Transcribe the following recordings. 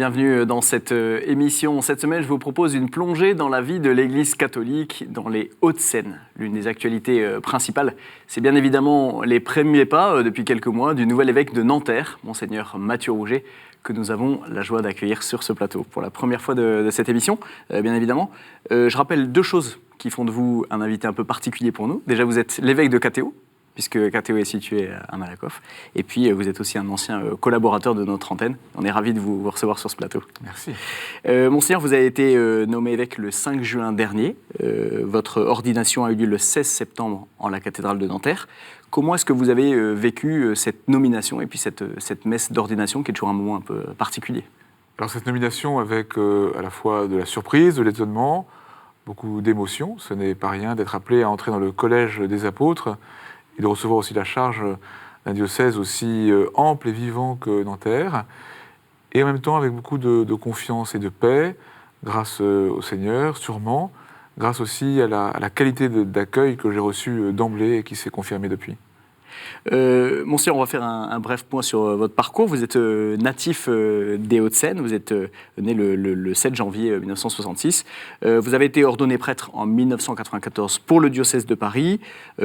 bienvenue dans cette émission. Cette semaine, je vous propose une plongée dans la vie de l'Église catholique dans les Hauts-de-Seine. L'une des actualités principales, c'est bien évidemment les premiers pas depuis quelques mois du nouvel évêque de Nanterre, Monseigneur Mathieu Rouget, que nous avons la joie d'accueillir sur ce plateau pour la première fois de cette émission, bien évidemment. Je rappelle deux choses qui font de vous un invité un peu particulier pour nous. Déjà, vous êtes l'évêque de Catéo, puisque Catéo est situé à Malakoff. Et puis, vous êtes aussi un ancien collaborateur de notre antenne. On est ravis de vous recevoir sur ce plateau. Merci. Monseigneur, vous avez été nommé évêque le 5 juin dernier. Votre ordination a eu lieu le 16 septembre en la cathédrale de Nanterre. Comment est-ce que vous avez vécu cette nomination et puis cette messe d'ordination qui est toujours un moment un peu particulier? Alors, cette nomination avec à la fois de la surprise, de l'étonnement, beaucoup d'émotions. Ce n'est pas rien d'être appelé à entrer dans le collège des apôtres et de recevoir aussi la charge d'un diocèse aussi ample et vivant que Nanterre, et en même temps avec beaucoup de confiance et de paix, grâce au Seigneur, sûrement, grâce aussi à la qualité d'accueil que j'ai reçu d'emblée et qui s'est confirmée depuis. Monseigneur, on va faire un bref point sur votre parcours. Vous êtes natif des Hauts-de-Seine, vous êtes né le 7 janvier 1966. Vous avez été ordonné prêtre en 1994 pour le diocèse de Paris,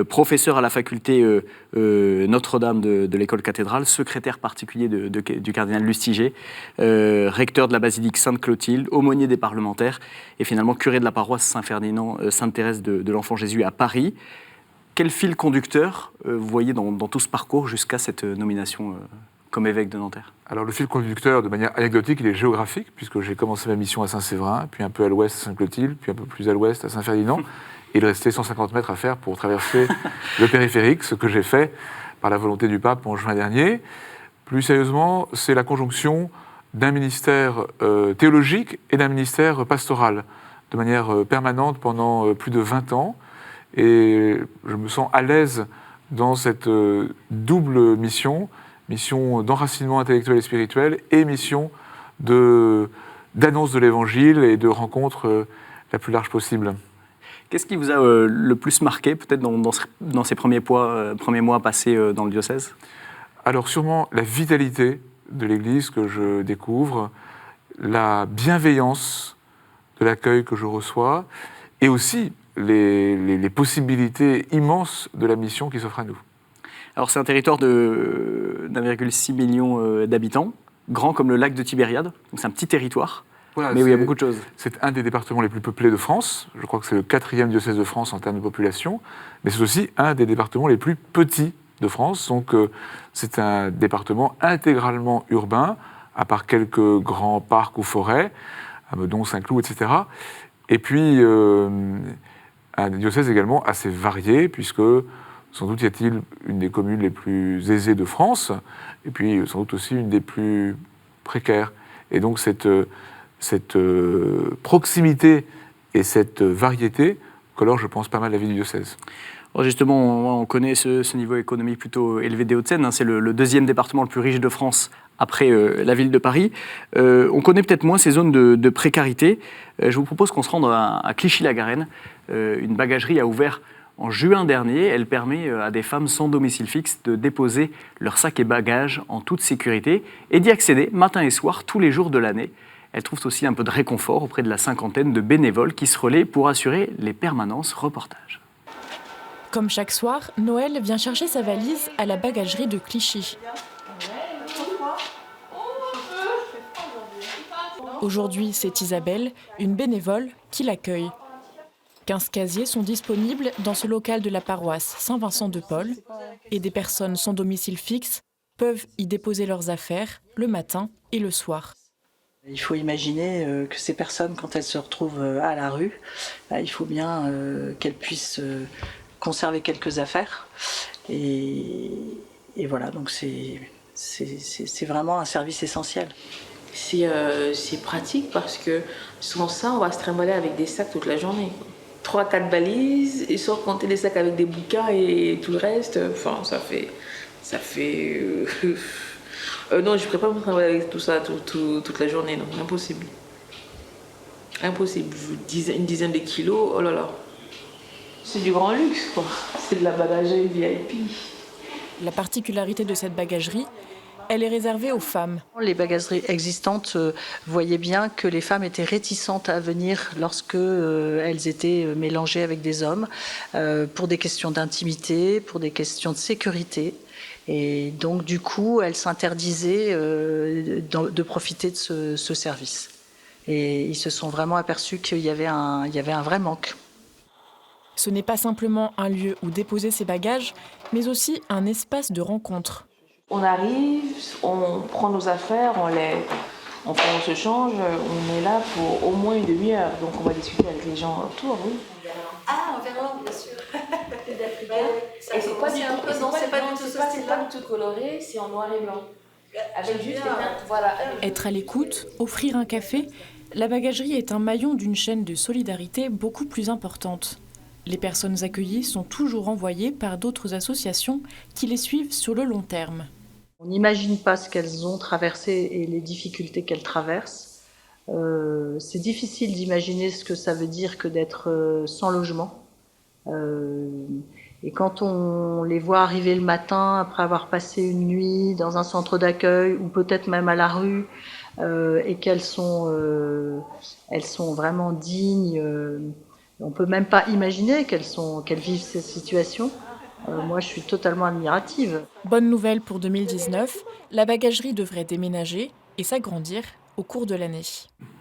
professeur à la faculté Notre-Dame de l'école cathédrale, secrétaire particulier du cardinal Lustiger, recteur de la basilique Sainte-Clotilde, aumônier des parlementaires et finalement curé de la paroisse Saint-Ferdinand, Sainte-Thérèse de l'Enfant Jésus à Paris. Quel fil conducteur vous voyez dans tout ce parcours jusqu'à cette nomination comme évêque de Nanterre? Alors le fil conducteur, de manière anecdotique, il est géographique, puisque j'ai commencé ma mission à Saint-Séverin, puis un peu à l'ouest à Sainte-Clotilde, puis un peu plus à l'ouest à Saint-Ferdinand. Et il restait 150 mètres à faire pour traverser le périphérique, ce que j'ai fait par la volonté du pape en juin dernier. Plus sérieusement, c'est la conjonction d'un ministère théologique et d'un ministère pastoral, de manière permanente pendant plus de 20 ans. Et je me sens à l'aise dans cette double mission d'enracinement intellectuel et spirituel et mission d'annonce de l'Évangile et de rencontre la plus large possible. Qu'est-ce qui vous a le plus marqué, peut-être dans ces premiers mois passés dans le diocèse? Alors sûrement la vitalité de l'Église que je découvre, la bienveillance de l'accueil que je reçois, et aussi les possibilités immenses de la mission qui s'offre à nous. Alors c'est un territoire de 1,6 million d'habitants, grand comme le lac de Tibériade, donc c'est un petit territoire, voilà, mais où il y a beaucoup de choses. C'est un des départements les plus peuplés de France, je crois que c'est le 4e diocèse de France en termes de population, mais c'est aussi un des départements les plus petits de France, donc c'est un département intégralement urbain, à part quelques grands parcs ou forêts, à Meudon, Saint-Cloud, etc. Et puis un diocèse également assez varié, puisque sans doute y a-t-il une des communes les plus aisées de France, et puis sans doute aussi une des plus précaires. Et donc cette proximité et cette variété colorent, je pense, pas mal la vie du diocèse. Alors justement, on connaît ce niveau économique plutôt élevé des Hauts-de-Seine, hein, c'est le deuxième département le plus riche de France après la ville de Paris. On connaît peut-être moins ces zones de précarité. Je vous propose qu'on se rende à Clichy-la-Garenne. Une bagagerie a ouvert en juin dernier. Elle permet à des femmes sans domicile fixe de déposer leurs sacs et bagages en toute sécurité et d'y accéder matin et soir tous les jours de l'année. Elles trouvent aussi un peu de réconfort auprès de la cinquantaine de bénévoles qui se relaient pour assurer les permanences reportages. Comme chaque soir, Noël vient chercher sa valise à la bagagerie de Clichy. Aujourd'hui, c'est Isabelle, une bénévole, qui l'accueille. 15 casiers sont disponibles dans ce local de la paroisse Saint-Vincent-de-Paul et des personnes sans domicile fixe peuvent y déposer leurs affaires le matin et le soir. Il faut imaginer que ces personnes, quand elles se retrouvent à la rue, il faut bien qu'elles puissent conserver quelques affaires. Et voilà, donc c'est vraiment un service essentiel. C'est pratique parce que sans ça, on va se trimballer avec des sacs toute la journée. 3-4 valises, et sans compter les sacs avec des bouquins et tout le reste, enfin ça fait non, je ne pourrais pas me travailler avec tout ça toute la journée, non, impossible. Impossible, une dizaine de kilos, oh là là. C'est du grand luxe, quoi. C'est de la bagagerie VIP. La particularité de cette bagagerie elle est réservée aux femmes. Les bagageries existantes voyaient bien que les femmes étaient réticentes à venir lorsque elles étaient mélangées avec des hommes, pour des questions d'intimité, pour des questions de sécurité. Et donc, du coup, elles s'interdisaient de profiter de ce service. Et ils se sont vraiment aperçus qu'il y avait un vrai manque. Ce n'est pas simplement un lieu où déposer ses bagages, mais aussi un espace de rencontre. On arrive, on prend nos affaires, on se change, on est là pour au moins une demi-heure. Donc on va discuter avec les gens autour, oui. Ah, en verlan, bien sûr. Et c'est pas du tout coloré, c'est en noir et blanc. Avec juste voilà. Être à l'écoute, offrir un café, la bagagerie est un maillon d'une chaîne de solidarité beaucoup plus importante. Les personnes accueillies sont toujours envoyées par d'autres associations qui les suivent sur le long terme. On n'imagine pas ce qu'elles ont traversé et les difficultés qu'elles traversent. C'est difficile d'imaginer ce que ça veut dire que d'être sans logement. Et quand on les voit arriver le matin après avoir passé une nuit dans un centre d'accueil ou peut-être même à la rue, et qu'elles sont vraiment dignes, on peut même pas imaginer qu'elles vivent ces situations. Moi, je suis totalement admirative. Bonne nouvelle pour 2019, la bagagerie devrait déménager et s'agrandir au cours de l'année.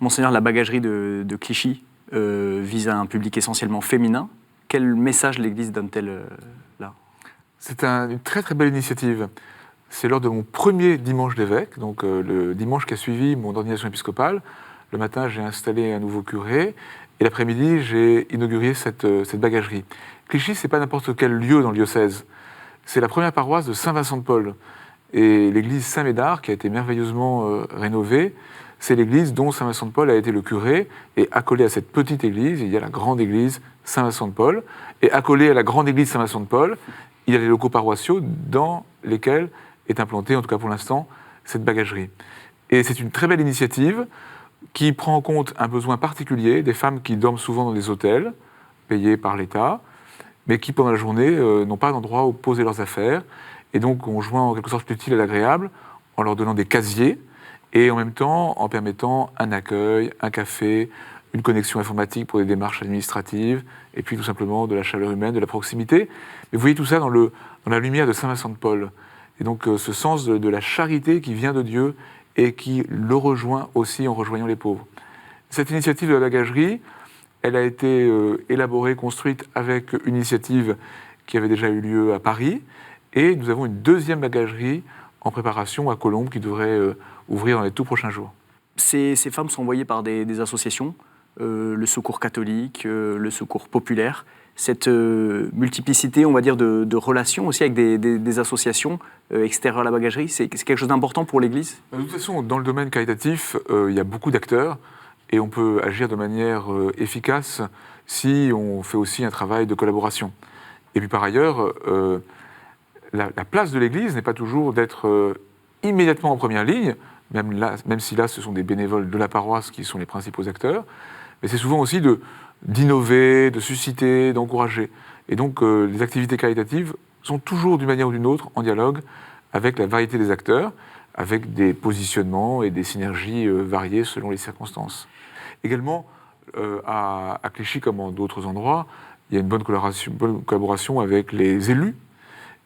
Monseigneur, la bagagerie de Clichy vise un public essentiellement féminin. Quel message l'Église donne-t-elle là ? C'est une très très belle initiative. C'est lors de mon premier dimanche d'évêque, donc le dimanche qui a suivi mon ordination épiscopale. Le matin, j'ai installé un nouveau curé et l'après-midi, j'ai inauguré cette bagagerie. Clichy, ce n'est pas n'importe quel lieu dans le diocèse. C'est la première paroisse de Saint-Vincent-de-Paul. Et l'église Saint-Médard, qui a été merveilleusement rénovée, c'est l'église dont Saint-Vincent-de-Paul a été le curé. Et accolé à cette petite église, il y a la grande église Saint-Vincent-de-Paul. Et accolé à la grande église Saint-Vincent-de-Paul, il y a les locaux paroissiaux dans lesquels est implantée, en tout cas pour l'instant, cette bagagerie. Et c'est une très belle initiative qui prend en compte un besoin particulier des femmes qui dorment souvent dans des hôtels, payés par l'État, mais qui, pendant la journée, n'ont pas d'endroit où poser leurs affaires. Et donc, on joint en quelque sorte l'utile à l'agréable en leur donnant des casiers et en même temps en permettant un accueil, un café, une connexion informatique pour des démarches administratives, et puis tout simplement de la chaleur humaine, de la proximité. Mais vous voyez tout ça dans la lumière de Saint-Vincent-de-Paul. Et donc, ce sens de la charité qui vient de Dieu et qui le rejoint aussi en rejoignant les pauvres. Cette initiative de la bagagerie, elle a été élaborée, construite avec une initiative qui avait déjà eu lieu à Paris. Et nous avons une deuxième bagagerie en préparation à Colombes qui devrait ouvrir dans les tout prochains jours. Ces femmes sont envoyées par des associations, le Secours catholique, le Secours populaire. Cette multiplicité, on va dire, de relations aussi avec des associations extérieures à la bagagerie, c'est quelque chose d'important pour l'Église ? De toute façon, dans le domaine caritatif, il y a beaucoup d'acteurs et on peut agir de manière efficace si on fait aussi un travail de collaboration. Et puis par ailleurs, la place de l'Église n'est pas toujours d'être immédiatement en première ligne, même si là, ce sont des bénévoles de la paroisse qui sont les principaux acteurs, mais c'est souvent aussi d'innover, de susciter, d'encourager. Et donc, les activités caritatives sont toujours, d'une manière ou d'une autre, en dialogue avec la variété des acteurs, avec des positionnements et des synergies variées selon les circonstances. Également, à Clichy, comme en d'autres endroits, il y a une bonne collaboration avec les élus.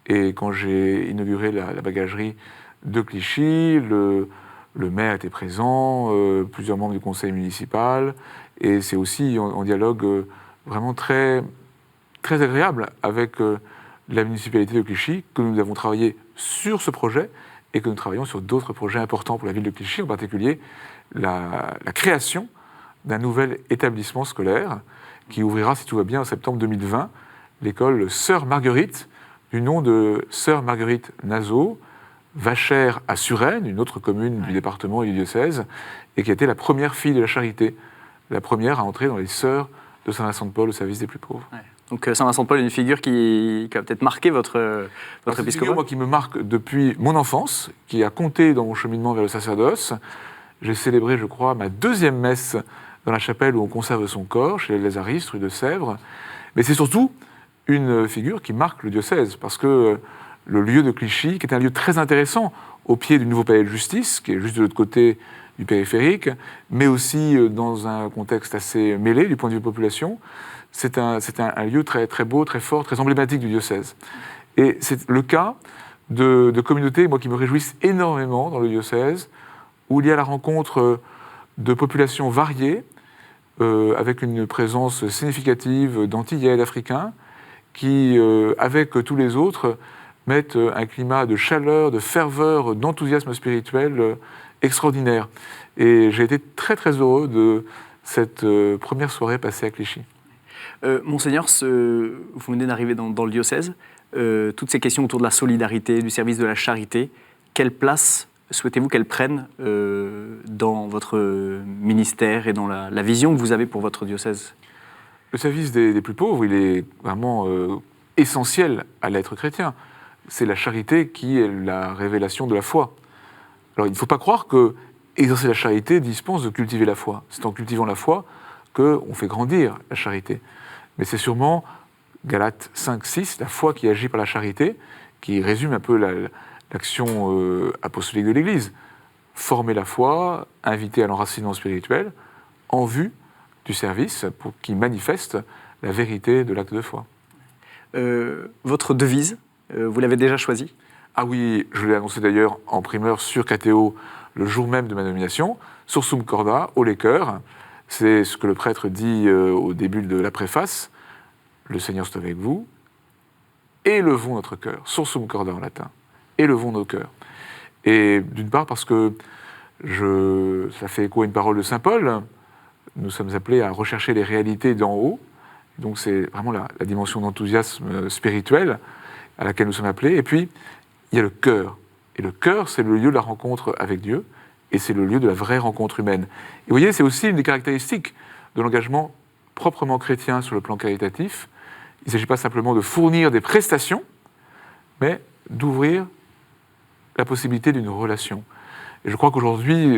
Et quand j'ai inauguré la bagagerie de Clichy, le maire était présent, plusieurs membres du conseil municipal, et c'est aussi en dialogue vraiment très, très agréable avec la municipalité de Clichy que nous avons travaillé sur ce projet et que nous travaillons sur d'autres projets importants pour la ville de Clichy, en particulier la création d'un nouvel établissement scolaire qui ouvrira, si tout va bien, en septembre 2020, l'école Sœur Marguerite, du nom de Sœur Marguerite Nazeau, Vachère à Suresnes, une autre commune du département et du diocèse, et qui a été la première fille de la charité, la première à entrer dans les Sœurs de Saint-Vincent-de-Paul au service des plus pauvres. Ouais. Donc Saint-Vincent-de-Paul est une figure qui a peut-être marqué votre épiscopat. C'est une figure, moi, qui me marque depuis mon enfance, qui a compté dans mon cheminement vers le sacerdoce. J'ai célébré, je crois, ma deuxième messe dans la chapelle où on conserve son corps, chez les Lazaristes, rue de Sèvres. Mais c'est surtout une figure qui marque le diocèse, parce que le lieu de Clichy, qui est un lieu très intéressant, au pied du nouveau palais de justice, qui est juste de l'autre côté du périphérique, mais aussi dans un contexte assez mêlé du point de vue population. C'est un lieu très, très beau, très fort, très emblématique du diocèse. Et c'est le cas de communautés, moi, qui me réjouissent énormément dans le diocèse, où il y a la rencontre de populations variées, avec une présence significative d'Antillais, d'Africains, qui, avec tous les autres, mettent un climat de chaleur, de ferveur, d'enthousiasme spirituel extraordinaire. Et j'ai été très très heureux de cette première soirée passée à Clichy. Monseigneur, vous venez d'arriver dans le diocèse. Toutes ces questions autour de la solidarité, du service de la charité, quelle place souhaitez-vous qu'elles prennent dans votre ministère et dans la vision que vous avez pour votre diocèse? Le service des plus pauvres, il est vraiment essentiel à l'être chrétien. C'est la charité qui est la révélation de la foi. Alors il ne faut pas croire que exercer la charité dispense de cultiver la foi. C'est en cultivant la foi qu'on fait grandir la charité. Mais c'est sûrement Galates 5, 6, la foi qui agit par la charité, qui résume un peu l'action apostolique de l'Église. Former la foi, inviter à l'enracinement spirituel, en vue du service pour qui manifeste la vérité de l'acte de foi. Votre devise, vous l'avez déjà choisie? Ah oui, je l'ai annoncé d'ailleurs en primeur sur KTO le jour même de ma nomination, Sursum Corda, haut les cœurs. C'est ce que le prêtre dit au début de la préface. Le Seigneur soit avec vous, élevons notre cœur, Sursum Corda en latin, élevons nos cœurs. Et d'une part parce que ça fait écho à une parole de saint Paul, nous sommes appelés à rechercher les réalités d'en haut, donc c'est vraiment la dimension d'enthousiasme spirituel à laquelle nous sommes appelés. Et puis, il y a le cœur. Et le cœur, c'est le lieu de la rencontre avec Dieu, et c'est le lieu de la vraie rencontre humaine. Et vous voyez, c'est aussi une des caractéristiques de l'engagement proprement chrétien sur le plan caritatif. Il ne s'agit pas simplement de fournir des prestations, mais d'ouvrir la possibilité d'une relation. Et je crois qu'aujourd'hui,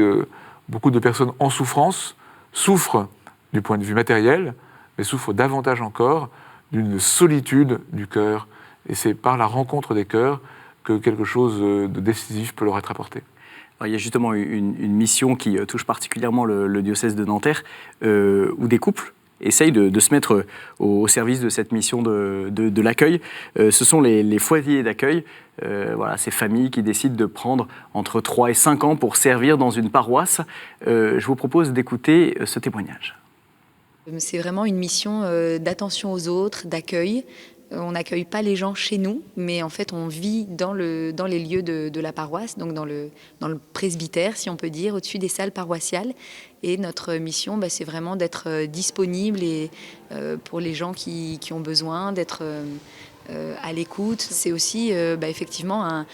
beaucoup de personnes en souffrance souffrent du point de vue matériel, mais souffrent davantage encore d'une solitude du cœur. Et c'est par la rencontre des cœurs que quelque chose de décisif peut leur être apporté. Alors, il y a justement une mission qui touche particulièrement le diocèse de Nanterre, où des couples essayent de se mettre au service de cette mission de l'accueil. Ce sont les foyers d'accueil, voilà, ces familles qui décident de prendre entre 3 et 5 ans pour servir dans une paroisse. Je vous propose d'écouter ce témoignage. C'est vraiment une mission d'attention aux autres, d'accueil. On n'accueille pas les gens chez nous, mais en fait on vit dans les lieux de la paroisse, donc dans le presbytère, si on peut dire, au-dessus des salles paroissiales. Et notre mission, c'est vraiment d'être disponible pour les gens qui ont besoin, d'être à l'écoute. C'est aussi effectivement,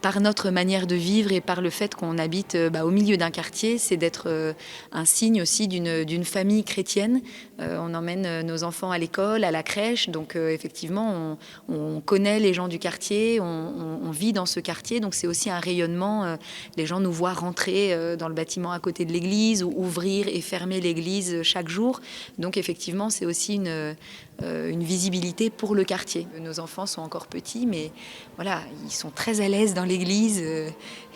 par notre manière de vivre et par le fait qu'on habite au milieu d'un quartier, c'est d'être un signe aussi d'une famille chrétienne. On emmène nos enfants à l'école, à la crèche, donc effectivement on connaît les gens du quartier, on vit dans ce quartier, donc c'est aussi un rayonnement. Les gens nous voient rentrer dans le bâtiment à côté de l'église ou ouvrir et fermer l'église chaque jour. Donc effectivement c'est aussi une visibilité pour le quartier. Nos enfants sont encore petits, mais voilà, ils sont très à l'aise dans l'église.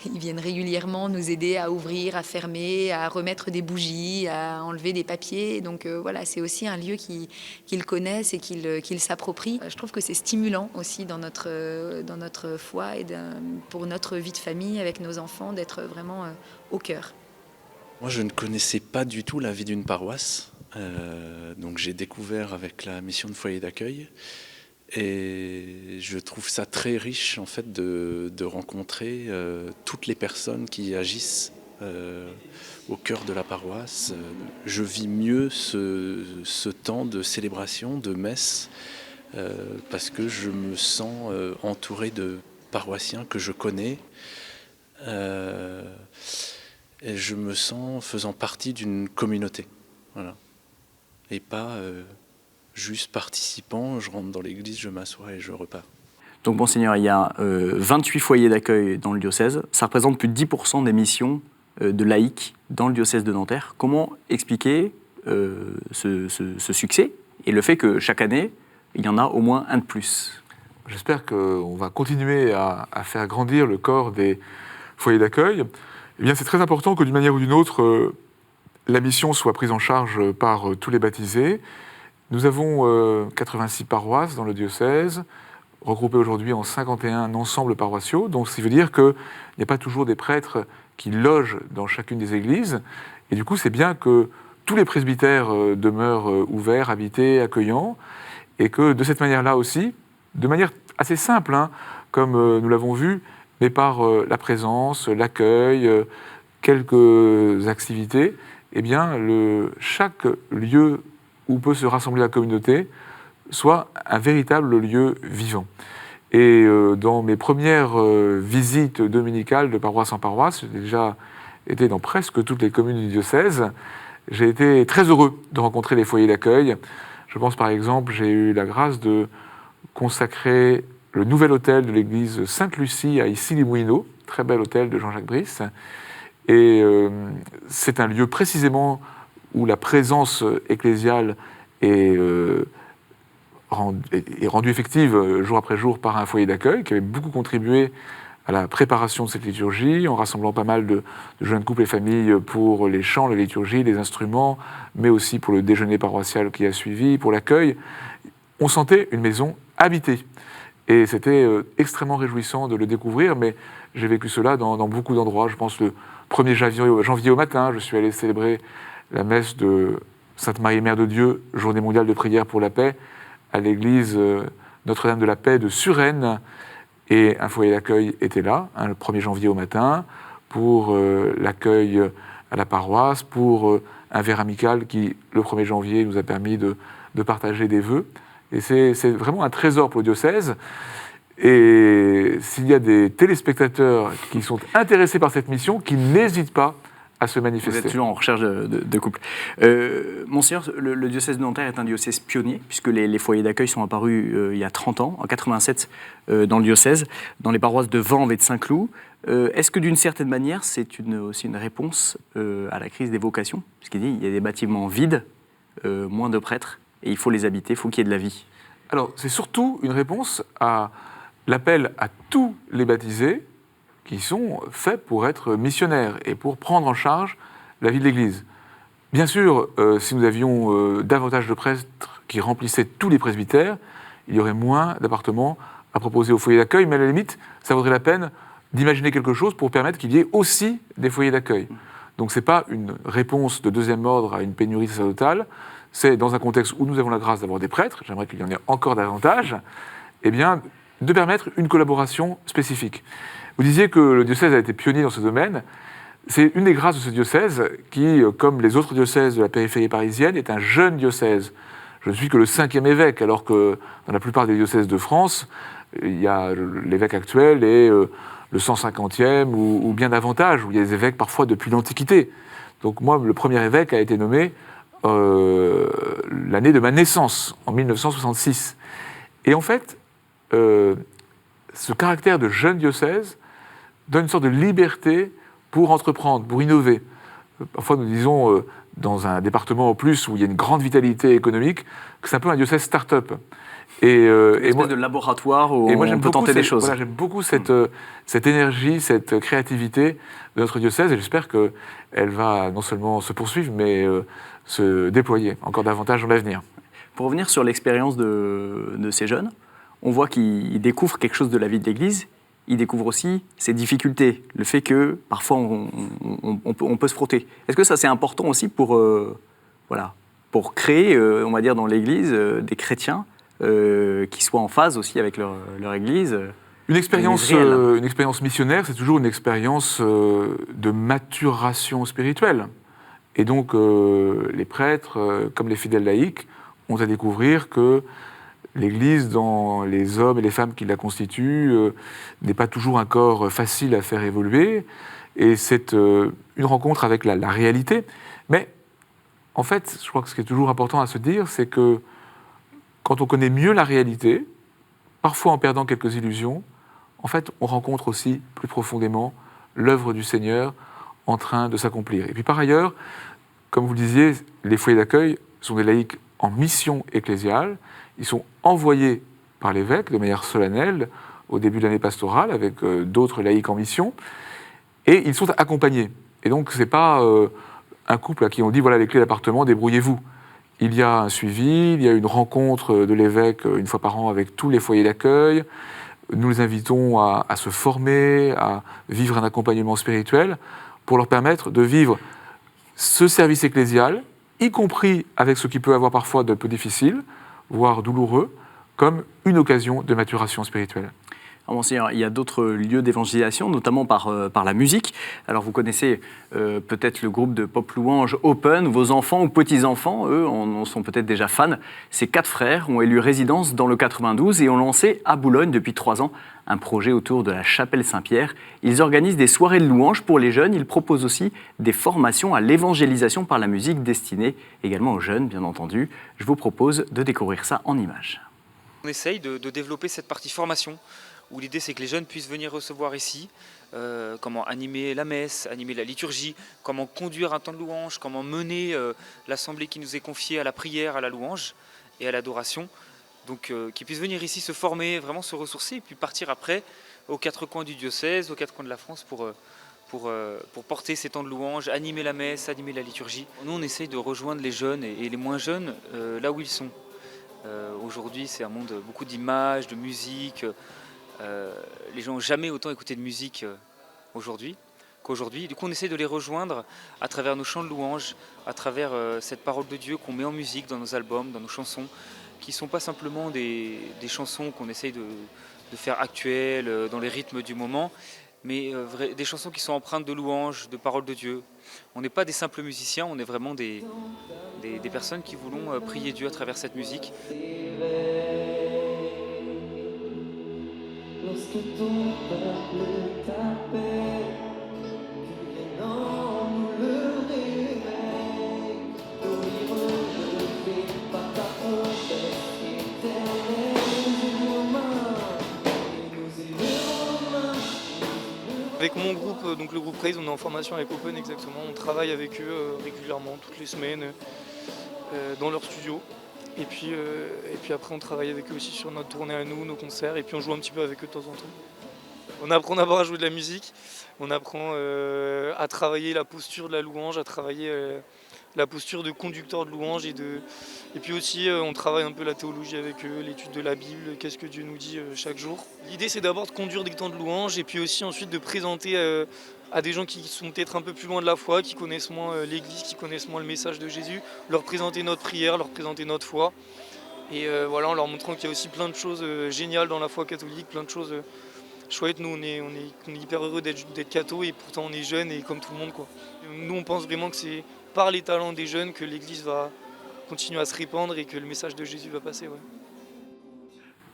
Ils viennent régulièrement nous aider à ouvrir, à fermer, à remettre des bougies, à enlever des papiers. Donc voilà, c'est aussi un lieu qu'ils connaissent et qu'ils s'approprient. Je trouve que c'est stimulant aussi dans notre foi et pour notre vie de famille avec nos enfants d'être vraiment au cœur. Moi, je ne connaissais pas du tout la vie d'une paroisse. Donc j'ai découvert avec la mission de foyer d'accueil et je trouve ça très riche en fait de rencontrer toutes les personnes qui agissent au cœur de la paroisse. Je vis mieux ce temps de célébration, de messe, parce que je me sens entouré de paroissiens que je connais. Et je me sens faisant partie d'une communauté. Voilà. Et pas juste participant, je rentre dans l'église, je m'assois et je repars. Donc, Monseigneur, il y a 28 foyers d'accueil dans le diocèse. Ça représente plus de 10% des missions de laïcs dans le diocèse de Nanterre. Comment expliquer ce succès et le fait que chaque année, il y en a au moins un de plus? j'espère qu'on va continuer à faire grandir le corps des foyers d'accueil. Eh bien, c'est très important que d'une manière ou d'une autre, la mission soit prise en charge par tous les baptisés. Nous avons 86 paroisses dans le diocèse, regroupées aujourd'hui en 51 ensembles paroissiaux. Donc, ce qui veut dire qu'il n'y a pas toujours des prêtres qui logent dans chacune des églises. Et du coup, c'est bien que tous les presbytères demeurent ouverts, habités, accueillants, et que de cette manière-là aussi, de manière assez simple, hein, comme nous l'avons vu, mais par la présence, l'accueil, quelques activités, eh bien, chaque lieu où peut se rassembler la communauté soit un véritable lieu vivant. Et dans mes premières visites dominicales de paroisse en paroisse, j'ai déjà été dans presque toutes les communes du diocèse, j'ai été très heureux de rencontrer les foyers d'accueil. Je pense par exemple, j'ai eu la grâce de consacrer le nouvel hôtel de l'église Sainte-Lucie à Issy-les-Moulineaux, très bel hôtel de Jean-Jacques Brice. Et c'est un lieu précisément où la présence ecclésiale est rendue effective jour après jour par un foyer d'accueil qui avait beaucoup contribué à la préparation de cette liturgie, en rassemblant pas mal de jeunes couples et familles pour les chants, la liturgie, les instruments, mais aussi pour le déjeuner paroissial qui a suivi, pour l'accueil. On sentait une maison habitée. Et c'était extrêmement réjouissant de le découvrir, mais j'ai vécu cela dans beaucoup d'endroits. Je pense le 1er janvier au matin, je suis allé célébrer la messe de Sainte Marie Mère de Dieu, Journée mondiale de prière pour la paix, à l'église Notre-Dame de la Paix de Suresnes. Et un foyer d'accueil était là, le 1er janvier au matin, pour l'accueil à la paroisse, pour un verre amical qui, le 1er janvier, nous a permis de partager des vœux. Et c'est vraiment un trésor pour le diocèse. Et s'il y a des téléspectateurs qui sont intéressés par cette mission, qui n'hésitent pas à se manifester. Vous êtes toujours en recherche de couple. Monseigneur, le diocèse de Nanterre est un diocèse pionnier, puisque les foyers d'accueil sont apparus il y a 30 ans, en 87, dans le diocèse, dans les paroisses de Vanves et de Saint-Cloud. Est-ce que d'une certaine manière, c'est aussi une réponse à la crise des vocations? Puisqu'il dit qu'il y a des bâtiments vides, moins de prêtres, et il faut les habiter, il faut qu'il y ait de la vie. Alors, c'est surtout une réponse à l'appel à tous les baptisés qui sont faits pour être missionnaires et pour prendre en charge la vie de l'Église. Bien sûr, si nous avions davantage de prêtres qui remplissaient tous les presbytères, il y aurait moins d'appartements à proposer aux foyers d'accueil, mais à la limite, ça vaudrait la peine d'imaginer quelque chose pour permettre qu'il y ait aussi des foyers d'accueil. Donc ce n'est pas une réponse de deuxième ordre à une pénurie sacerdotale, c'est dans un contexte où nous avons la grâce d'avoir des prêtres, j'aimerais qu'il y en ait encore davantage, eh bien, de permettre une collaboration spécifique. Vous disiez que le diocèse a été pionnier dans ce domaine. C'est une des grâces de ce diocèse qui, comme les autres diocèses de la périphérie parisienne, est un jeune diocèse. Je ne suis que le 5e évêque, alors que dans la plupart des diocèses de France, il y a l'évêque actuel et le 150e ou bien davantage, où il y a des évêques parfois depuis l'Antiquité. Donc moi, le premier évêque a été nommé l'année de ma naissance, en 1966. Et en fait, ce caractère de jeune diocèse donne une sorte de liberté pour entreprendre, pour innover. Parfois, nous disons, dans un département en plus où il y a une grande vitalité économique, que c'est un peu un diocèse start-up. Et moi, de laboratoire où on peut tenter des choses. Voilà, j'aime beaucoup cette énergie, cette créativité de notre diocèse, et j'espère qu'elle va non seulement se poursuivre, mais se déployer encore davantage dans l'avenir. Pour revenir sur l'expérience de ces jeunes, on voit qu'ils découvrent quelque chose de la vie de l'Église. Ils découvrent aussi ses difficultés, le fait que parfois on peut se frotter. Est-ce que ça c'est important aussi pour créer, on va dire dans l'Église, des chrétiens qui soient en phase aussi avec leur Église? Une expérience missionnaire, c'est toujours une expérience de maturation spirituelle. Et donc les prêtres, comme les fidèles laïcs, ont à découvrir que l'Église, dans les hommes et les femmes qui la constituent, n'est pas toujours un corps facile à faire évoluer. Et c'est une rencontre avec la réalité. Mais en fait, je crois que ce qui est toujours important à se dire, c'est que quand on connaît mieux la réalité, parfois en perdant quelques illusions, en fait, on rencontre aussi plus profondément l'œuvre du Seigneur en train de s'accomplir. Et puis par ailleurs, comme vous le disiez, les foyers d'accueil sont des laïcs en mission ecclésiale. Ils sont envoyés par l'évêque de manière solennelle au début de l'année pastorale avec d'autres laïcs en mission, et ils sont accompagnés. Et donc c'est pas un couple à qui on dit voilà les clés de l'appartement, débrouillez-vous. Il y a un suivi, il y a une rencontre de l'évêque une fois par an avec tous les foyers d'accueil. Nous les invitons à se former, à vivre un accompagnement spirituel pour leur permettre de vivre ce service ecclésial, y compris avec ce qui peut avoir parfois de peu difficile, voire douloureux, comme une occasion de maturation spirituelle. Alors, Monseigneur, il y a d'autres lieux d'évangélisation, notamment par la musique. Alors vous connaissez peut-être le groupe de pop louange Open. Vos enfants ou petits-enfants, eux, en sont peut-être déjà fans. Ces 4 frères ont élu résidence dans le 92 et ont lancé à Boulogne depuis 3 ans un projet autour de la chapelle Saint-Pierre. Ils organisent des soirées de louange pour les jeunes. Ils proposent aussi des formations à l'évangélisation par la musique destinées également aux jeunes, bien entendu. Je vous propose de découvrir ça en images. On essaye de développer cette partie formation, où l'idée c'est que les jeunes puissent venir recevoir ici comment animer la messe, animer la liturgie, comment conduire un temps de louange, comment mener l'assemblée qui nous est confiée à la prière, à la louange et à l'adoration. Donc qu'ils puissent venir ici se former, vraiment se ressourcer et puis partir après aux 4 coins du diocèse, aux 4 coins de la France pour porter ces temps de louange, animer la messe, animer la liturgie. Nous on essaye de rejoindre les jeunes et les moins jeunes là où ils sont. Aujourd'hui c'est un monde beaucoup d'images, de musique. Les gens n'ont jamais autant écouté de musique qu'aujourd'hui. Du coup, on essaie de les rejoindre à travers nos chants de louange, à travers cette parole de Dieu qu'on met en musique dans nos albums, dans nos chansons, qui ne sont pas simplement des chansons qu'on essaye de faire actuelles, dans les rythmes du moment, mais des chansons qui sont empreintes de louange, de parole de Dieu. On n'est pas des simples musiciens, on est vraiment des personnes qui voulons prier Dieu à travers cette musique. Lorsque ton peuple t'appelle, tu viens en nous le réveil. Nos livres relevés par ta promesse éternelle, nos mains et nous élevons nos mains. Avec mon groupe, donc le groupe Praise, on est en formation avec Open exactement. On travaille avec eux régulièrement, toutes les semaines, dans leur studio. Et puis après, on travaille avec eux aussi sur notre tournée à nous, nos concerts, et puis on joue un petit peu avec eux de temps en temps. On apprend d'abord à jouer de la musique, on apprend à travailler la posture de la louange, à travailler la posture de conducteur de louange, et puis aussi on travaille un peu la théologie avec eux, l'étude de la Bible, qu'est-ce que Dieu nous dit chaque jour. L'idée c'est d'abord de conduire des temps de louange, et puis aussi ensuite de présenter à des gens qui sont peut-être un peu plus loin de la foi, qui connaissent moins l'Église, qui connaissent moins le message de Jésus, leur présenter notre prière, leur présenter notre foi. Et voilà, en leur montrant qu'il y a aussi plein de choses géniales dans la foi catholique, plein de choses chouettes. Nous, on est hyper heureux d'être cathos, et pourtant on est jeunes et comme tout le monde, quoi. Nous, on pense vraiment que c'est par les talents des jeunes que l'Église va continuer à se répandre et que le message de Jésus va passer. Ouais.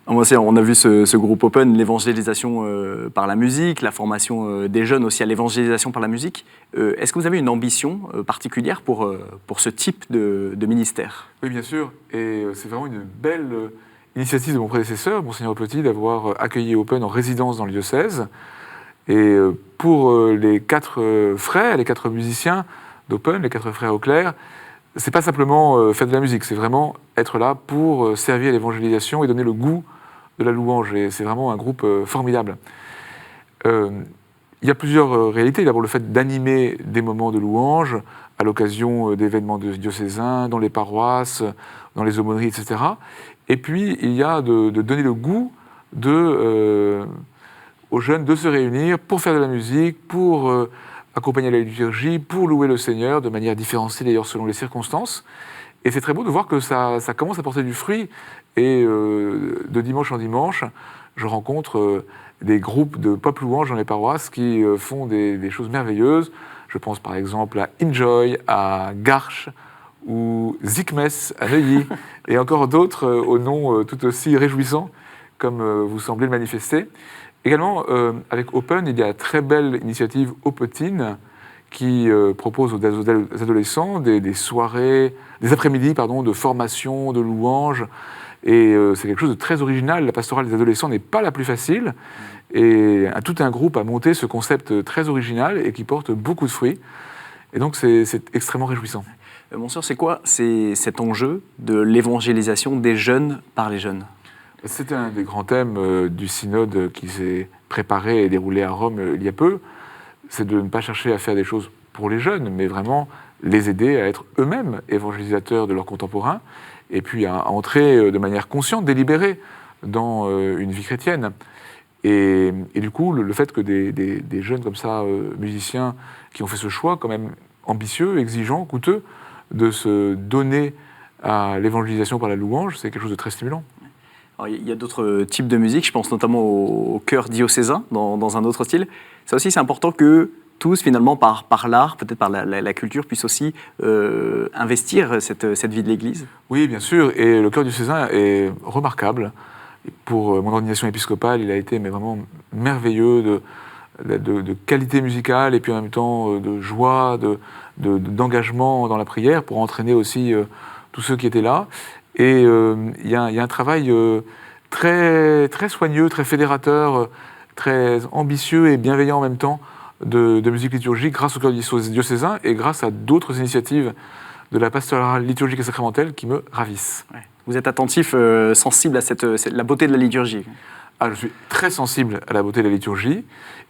On a vu ce groupe Open, l'évangélisation par la musique, la formation des jeunes aussi à l'évangélisation par la musique. Est-ce que vous avez une ambition particulière pour ce type de ministère ? Oui, bien sûr. Et c'est vraiment une belle initiative de mon prédécesseur, Monseigneur Petit, d'avoir accueilli Open en résidence dans le diocèse. Et pour les 4 frères, les 4 musiciens d'Open, les 4 frères Auclair, c'est pas simplement faire de la musique, c'est vraiment être là pour servir à l'évangélisation et donner le goût de la louange. Et c'est vraiment un groupe formidable. Il y a plusieurs réalités. D'abord, le fait d'animer des moments de louange à l'occasion d'événements diocésains, dans les paroisses, dans les aumôneries, etc. Et puis, il y a de donner le goût aux jeunes de se réunir pour faire de la musique, pour accompagner la liturgie, pour louer le Seigneur, de manière différenciée d'ailleurs selon les circonstances. Et c'est très beau de voir que ça commence à porter du fruit. Et de dimanche en dimanche, je rencontre des groupes de pop louange dans les paroisses qui font des choses merveilleuses. Je pense par exemple à Enjoy, à Garches ou Zikmes à Neuilly, et encore d'autres au nom tout aussi réjouissant, comme vous semblez le manifester. Également, avec Open, il y a la très belle initiative Opetine qui propose aux adolescents des soirées, des après-midi de formation, de louange. Et c'est quelque chose de très original. La pastorale des adolescents n'est pas la plus facile. Et tout un groupe a monté ce concept très original et qui porte beaucoup de fruits. Et donc, c'est extrêmement réjouissant. Monsieur, c'est quoi cet enjeu de l'évangélisation des jeunes par les jeunes ? C'était un des grands thèmes du synode qui s'est préparé et déroulé à Rome il y a peu. C'est de ne pas chercher à faire des choses pour les jeunes, mais vraiment les aider à être eux-mêmes évangélisateurs de leurs contemporains, et puis à entrer de manière consciente, délibérée, dans une vie chrétienne. Et du coup, le fait que des jeunes comme ça, musiciens, qui ont fait ce choix quand même ambitieux, exigeant, coûteux, de se donner à l'évangélisation par la louange, c'est quelque chose de très stimulant. Alors, il y a d'autres types de musique, je pense notamment au chœur diocésain, dans un autre style. Ça aussi, c'est important que tous, finalement, par l'art, peut-être par la culture, puissent aussi investir cette vie de l'Église. Oui, bien sûr, et le chœur diocésain est remarquable. Pour mon ordination épiscopale, il a été vraiment merveilleux de qualité musicale et puis en même temps de joie, d'engagement dans la prière pour entraîner aussi tous ceux qui étaient là. Et il y a un travail très, très soigneux, très fédérateur, très ambitieux et bienveillant en même temps de musique liturgique grâce au chœur diocésain et grâce à d'autres initiatives de la pastorale liturgique et sacramentelle qui me ravissent. Ouais. Vous êtes attentif, sensible à la beauté de la liturgie. Je suis très sensible à la beauté de la liturgie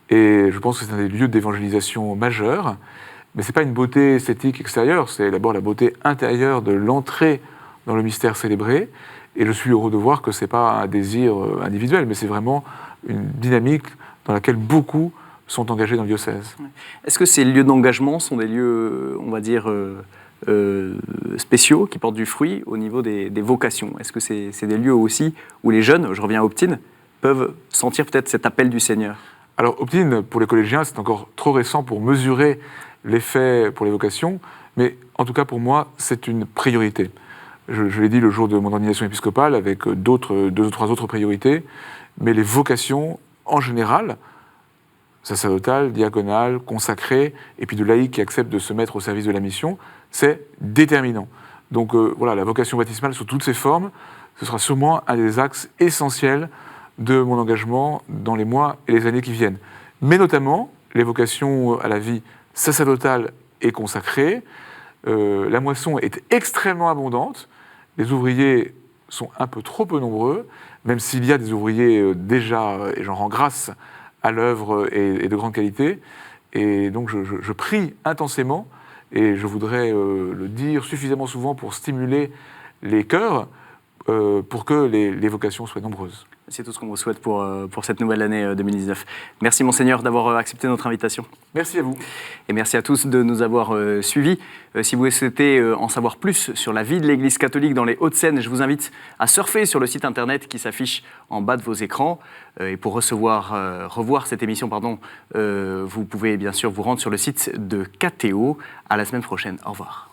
et je pense que c'est un des lieux d'évangélisation majeurs. Mais ce n'est pas une beauté esthétique extérieure, c'est d'abord la beauté intérieure de l'entrée dans le mystère célébré. Et je suis heureux de voir que ce n'est pas un désir individuel, mais c'est vraiment une dynamique dans laquelle beaucoup sont engagés dans le diocèse. Est-ce que ces lieux d'engagement sont des lieux, on va dire, spéciaux, qui portent du fruit au niveau des vocations? Est-ce que c'est des lieux aussi où les jeunes, je reviens à Optine, peuvent sentir peut-être cet appel du Seigneur? Alors Optine, pour les collégiens, c'est encore trop récent pour mesurer l'effet pour les vocations, mais en tout cas pour moi, c'est une priorité. Je l'ai dit le jour de mon ordination épiscopale avec deux ou trois autres priorités, mais les vocations en général, sacerdotales, diaconales, consacrées, et puis de laïcs qui acceptent de se mettre au service de la mission, c'est déterminant. Donc voilà, la vocation baptismale sous toutes ses formes, ce sera sûrement un des axes essentiels de mon engagement dans les mois et les années qui viennent. Mais notamment les vocations à la vie sacerdotale et consacrée. La moisson est extrêmement abondante. Les ouvriers sont un peu trop peu nombreux, même s'il y a des ouvriers déjà, et j'en rends grâce, à l'œuvre et de grande qualité. Et donc je prie intensément, et je voudrais le dire suffisamment souvent pour stimuler les cœurs, pour que les vocations soient nombreuses. C'est tout ce qu'on vous souhaite pour cette nouvelle année 2019. Merci Monseigneur d'avoir accepté notre invitation. Merci à vous. Et merci à tous de nous avoir suivis. Si vous souhaitez en savoir plus sur la vie de l'Église catholique dans les Hauts-de-Seine, je vous invite à surfer sur le site internet qui s'affiche en bas de vos écrans. Et pour revoir cette émission, vous pouvez bien sûr vous rendre sur le site de KTO. À la semaine prochaine. Au revoir.